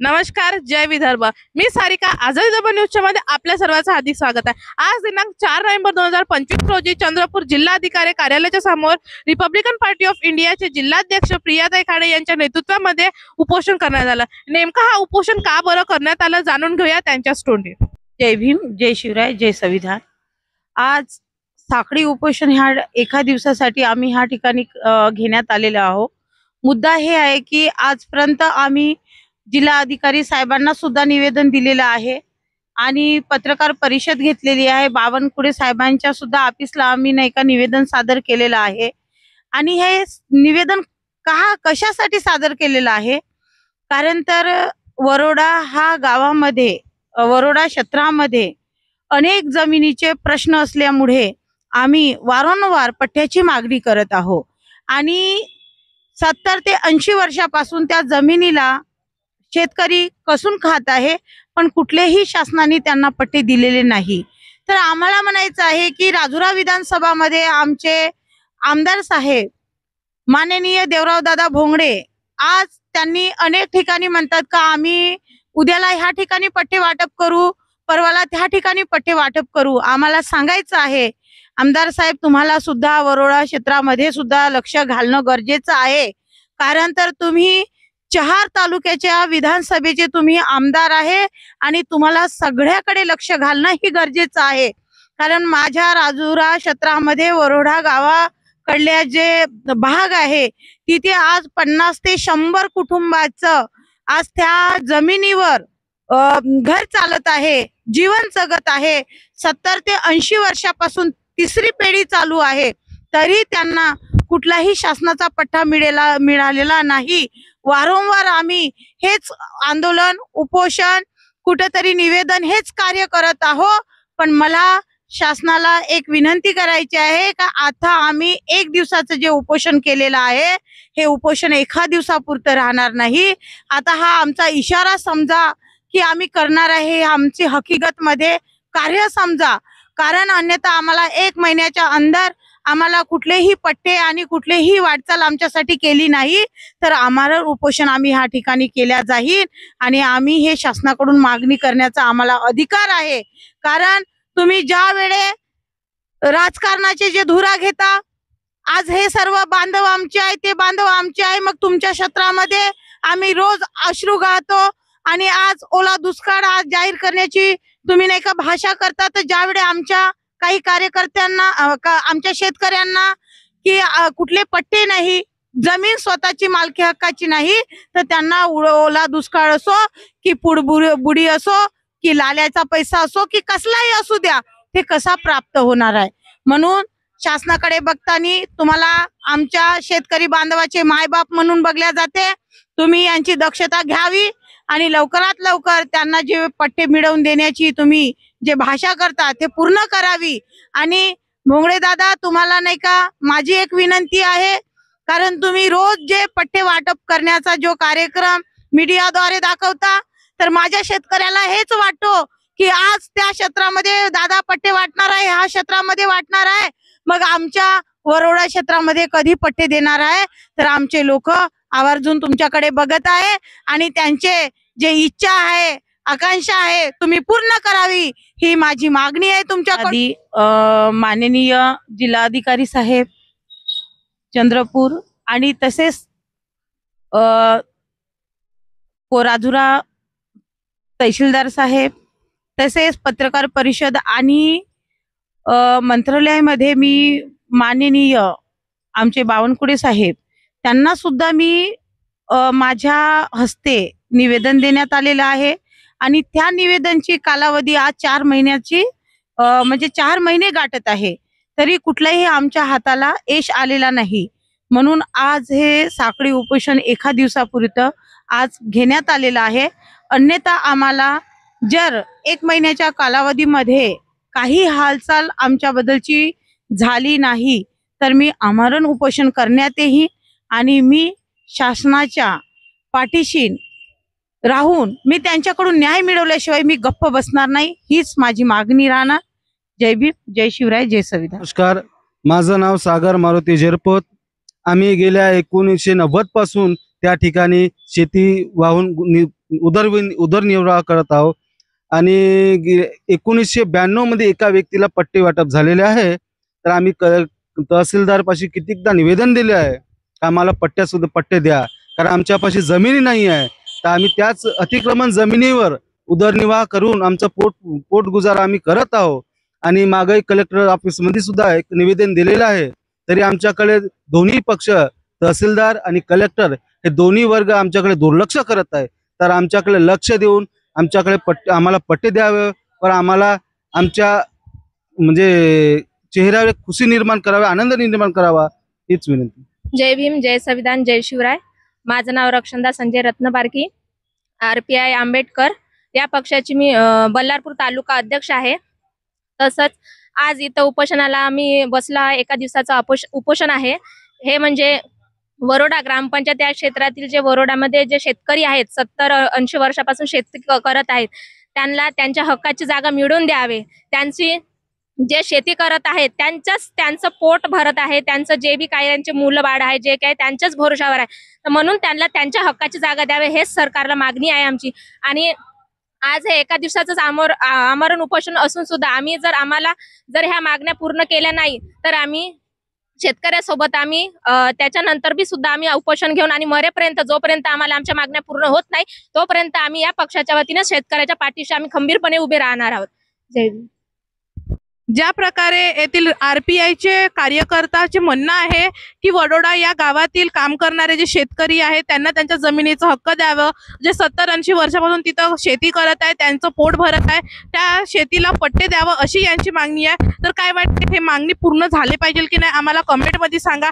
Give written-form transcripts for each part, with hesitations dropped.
नमस्कार, जय विदर्भ। मी सारिका, आझादी दरबार न्यूजच्या मध्ये आपल्या सर्वांचं हार्दिक स्वागत आहे। आज दिनांक 4 नोव्हेंबर 2025 रोजी चंद्रपूर जिल्हाधिकारी कार्यालयाच्या समोर रिपब्लिकन पार्टी ऑफ इंडियाचे जिल्हाध्यक्ष प्रियाताई खाडे यांच्या नेतृत्वामध्ये उपोषण करण्यात आलं। नेमका हा उपोषण का बरं करण्यात आलं जाणून घेऊया त्यांच्या स्टोरी। जय भीम, जय शिवराय, जय संविधान। आज साखळी उपोषण ह्या एका दिवसासाठी आम्ही ह्या ठिकाणी घेण्यात आलेलो आहोत। मुद्दा हे आहे की आजपर्यंत आम्ही जिल्हा अधिकारी साहेबांना सुद्धा निवेदन दिलेलं आहे आणि पत्रकार परिषद घेतलेली आहे। बावनकुळे साहेबांच्या सुद्धा ऑफिसला आम्ही नाही का निवेदन सादर केलेलं आहे। आणि हे निवेदन कशासाठी सादर केलेलं आहे, कारण तर वरोडा हा गावामध्ये वरोडा क्षेत्रामध्ये अनेक जमिनीचे प्रश्न असल्यामुळे आम्ही वारंवार पट्ट्याची मागणी करत आहोत आणि 70 ते 80 वर्षापासून त्या जमिनीला शेतकरी कसून खात आहे, पण कुठलेही शासनाने त्यांना पट्टे दिलेले नाही। तर आम्हाला म्हणायचं आहे की राजुरा विधानसभामध्ये आमचे आमदार साहेब माननीय देवराव दादा भोंगडे आज त्यांनी अनेक ठिकाणी म्हणतात का आम्ही उद्याला ह्या ठिकाणी पट्टे वाटप करू, परवाला त्या ठिकाणी पट्टे वाटप करू। आम्हाला सांगायचं आहे आमदार साहेब, तुम्हाला सुद्धा वरोडा क्षेत्रामध्ये सुद्धा लक्ष घालणं गरजेचं आहे, कारण तर तुम्ही 4 तालुक्याच्या विधानसभेचे तुम्ही आमदार आहे आणि तुम्हाला सगळ्याकडे लक्ष घालणं ही गरजेचं आहे। कारण माझ्या राजुरा क्षेत्रामध्ये वरोडा गावाकडल्या जे भाग आहे तिथे आज 50 ते 100 कुटुंबाचं आज त्या जमिनीवर घर चालत आहे, जीवन जगत आहे। 70 ते 80 वर्षापासून तिसरी पिढी चालू आहे, तरी त्यांना कुठलाही शासनाचा पट्टा मिळालेला नाही। वारंवार आम्ही हेच आंदोलन, उपोषण, कुठेतरी निवेदन हेच कार्य करत आहोत। पण मला शासनाला एक विनंती करायची आहे का आता आम्ही 1 दिवसाचं जे उपोषण केलेलं आहे हे उपोषण एका दिवसापुरतं राहणार नाही। आता हा आमचा इशारा समजा की आम्ही करणार आहे, आमची हकीकत मध्ये कार्य समजा, कारण अन्यथा आम्हाला 1 महिन्याच्या अंदर आम्हाला कुठलेही पट्टे आणि कुठलेही वाटचाल आमच्यासाठी केली नाही तर आम्हाला उपोषण आम्ही ह्या ठिकाणी केल्या जाईल आणि आम्ही हे शासनाकडून मागणी करण्याचा आम्हाला अधिकार आहे। कारण तुम्ही ज्या वेळे राजकारणाचे जे धुरा घेता, आज हे सर्व बांधव आमचे आहे, ते बांधव आमचे आहे, मग तुमच्या क्षेत्रामध्ये आम्ही रोज अश्रू गाळतो आणि आज ओला दुष्काळ आज जाहीर करण्याची तुम्ही नाही का भाषा करता, तर ज्यावेळी आमच्या काही कार्यकर्त्यांना आमच्या शेतकऱ्यांना की कुठले पट्टे नाही, जमीन स्वतःची मालकी हक्काची नाही, तर त्यांना ओला दुष्काळ असो की बुडी असो की लाल्याचा पैसा असो की कसलाही असू द्या, ते कसा प्राप्त होणार आहे। म्हणून शासनाकडे बघताना तुम्हाला आमच्या शेतकरी बांधवाचे मायबाप म्हणून बघल्या जाते, तुम्ही यांची दक्षता घ्यावी आणि लवकरात लवकर त्यांना जे पट्टे मिळवून देण्याची तुम्ही जे भाषा करता ते पूर्ण करावी। आणि भोंगडे दादा, तुम्हाला नाही का माझी एक विनंती आहे, कारण तुम्ही रोज जे पट्टे वाटप करण्याचा जो कार्यक्रम मीडियाद्वारे दाखवता, तर माझ्या शेतकऱ्याला हेच वाटतो की आज त्या क्षेत्रामध्ये दादा पट्टे वाटणार आहे, ह्या क्षेत्रामध्ये वाटणार आहे, मग आमच्या वरोडा क्षेत्रामध्ये कधी पट्टे देणार आहे। तर आमचे लोक आवर्जून तुमच्याकडे बघत आहे आणि त्यांचे जे इच्छा आहे, आकांक्षा आहे, तुम्ही पूर्ण करावी ही माझी मागणी आहे तुमच्याकडे। माननीय जिल्हाधिकारी साहेब चंद्रपूर आणि तसेच राजुरा तहसीलदार साहेब, तसेच पत्रकार परिषद आणि मंत्रालयामध्ये मी माननीय आमचे बावनकुळे साहेब त्यांना सुद्धा मी माझ्या हस्ते निवेदन देण्यात आलेलं आहे आणि त्या निवेदनची कालावधी आज 4 महिन्याची म्हणजे 4 महिने गाठत आहे, तरी कुठलाही आमच्या हाताला यश आलेला नाही। म्हणून आज हे साखळी उपोषण एका दिवसापुरतं आज घेण्यात आलेलं आहे। अन्यथा आम्हाला जर 1 महिन्याच्या कालावधीमध्ये काही हालचाल आमच्या बद्दलची झाली नाही तर मी आमरण उपोषण करण्यात येईल आणि मी शासनाच्या पाठीशी राहून मी त्यांच्याकडून न्याय मिळवल्याशिवाय मी गप्प बसणार नाही. हीच माझी मागणी राहणार. जय भीम, जय शिवराय, जय संविधान. नमस्कार, माझं नाव सागर मारुती झेरपोत. आम्ही गेल्या 1990 पासून त्या ठिकाणी शेती वाहून उदरनिर्वाह करत आहोत आणि 1992 मध्ये एका व्यक्तीला पट्टे वाटप झालेले आहे. तर आम्ही तहसीलदारपाशी कितीकदा निवेदन दिले आहे का आम्हाला पट्टे द्या, कारण आमच्यापाशी जमिनी नाही आहे. तर आम्ही त्याच अतिक्रमण जमिनीवर उदरनिर्वाह करून आमचं पोटगुजारा आम्ही करत आहोत. आणि मागे कलेक्टर ऑफिसमध्ये सुद्धा एक निवेदन दिलेलं आहे. तरी आमच्याकडे दोन्ही पक्ष, तहसीलदार आणि कलेक्टर, हे दोन्ही वर्ग आमच्याकडे दुर्लक्ष करत आहे. तर आमच्याकडे लक्ष देऊन आम्हाला पट्टे द्यावे व आम्हाला आमच्या म्हणजे चेहऱ्यावर खुशी निर्माण करावी, आनंद निर्माण करावा, हीच विनंती. जय भीम, जय संविधान, जय शिवराय. माझं नाव रक्षणदा संजय रत्नबारकी, RPI आंबेडकर या पक्षाची मी बल्लारपूर तालुका अध्यक्ष आहे. तसंच आज इथं उपोषणाला आम्ही बसला. एका दिवसाचं उपोषण आहे. हे म्हणजे वरोडा ग्रामपंचायत या क्षेत्रातील जे वरोडामध्ये जे शेतकरी आहेत, 70-80 वर्षापासून शेती करत आहेत, त्यांना त्यांच्या हक्काची जागा मिळवून द्यावे. त्यांची जे शेती करत आहेत त्यांचं पोट भरत आहे, त्यांचं जे बी काही त्यांचे मुलं बाळ आहे, जे काही त्यांच्याच भरोशावर आहे. तर म्हणून त्यांना त्यांच्या हक्काची जागा द्यावे, हेच सरकारला मागणी आहे आमची. आणि आज हे एका दिवसाचंच आमरण उपोषण असून सुद्धा आम्ही जर ह्या मागण्या पूर्ण केल्या नाही तर आम्ही शेतकऱ्यासोबत आम्ही त्याच्यानंतर बी सुद्धा आम्ही उपोषण घेऊन आणि मरेपर्यंत, जोपर्यंत आम्हाला आमच्या मागण्या पूर्ण होत नाही तोपर्यंत आम्ही या पक्षाच्या वतीने शेतकऱ्याच्या पाठीशी आम्ही खंबीरपणे उभे राहणार आहोत. जय हिंद. ज्या प्रकारे येथील RPIचे कार्यकर्त्याचे म्हणणं आहे की वडोडा या गावातील काम करणारे जे शेतकरी आहेत त्यांना त्यांच्या जमिनीचा हक्क द्यावं. जे 70-80 वर्षापासून तिथं शेती करत आहे, त्यांचं पोट भरत आहे, त्या शेतीला पट्टे द्यावं अशी यांची मागणी आहे. तर काय वाटते, हे मागणी पूर्ण झाली पाहिजे की नाही, आम्हाला कमेंटमध्ये सांगा.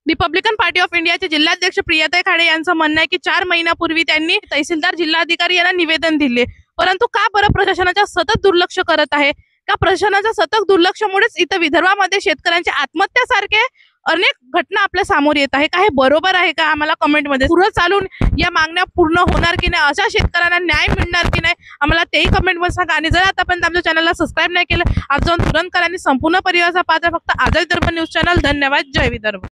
रिपब्लिकन पार्टी ऑफ इंडियाचे जिल्हाध्यक्ष प्रियाताई खाडे यांचं म्हणणं आहे की 4 महिन्यापूर्वी त्यांनी तहसीलदार, जिल्हाधिकारी यांना निवेदन दिले, परंतु का बरं प्रशासनाच्या सतत दुर्लक्ष करत आहे? का प्रशासनाच्या सतत दुर्लक्षामुळेच इथं विदर्भामध्ये शेतकऱ्यांच्या आत्महत्यासारखे अनेक घटना आपल्या समोर येत आहे? का हे बरोबर आहे का? आम्हाला कमेंटमध्ये पुढे चालून या मागण्या पूर्ण होणार की नाही, अशा शेतकऱ्यांना न्याय मिळणार की नाही, आम्हाला तेही कमेंटमध्ये सांगा. आणि जर आतापर्यंत आमच्या चॅनलला सबस्क्राईब नाही केलं, आज जाऊन तुरंत करा आणि संपूर्ण परिवाराचा पात्र फक्त आझादी दर्पण न्यूज चॅनल. धन्यवाद. जय विदर्भ.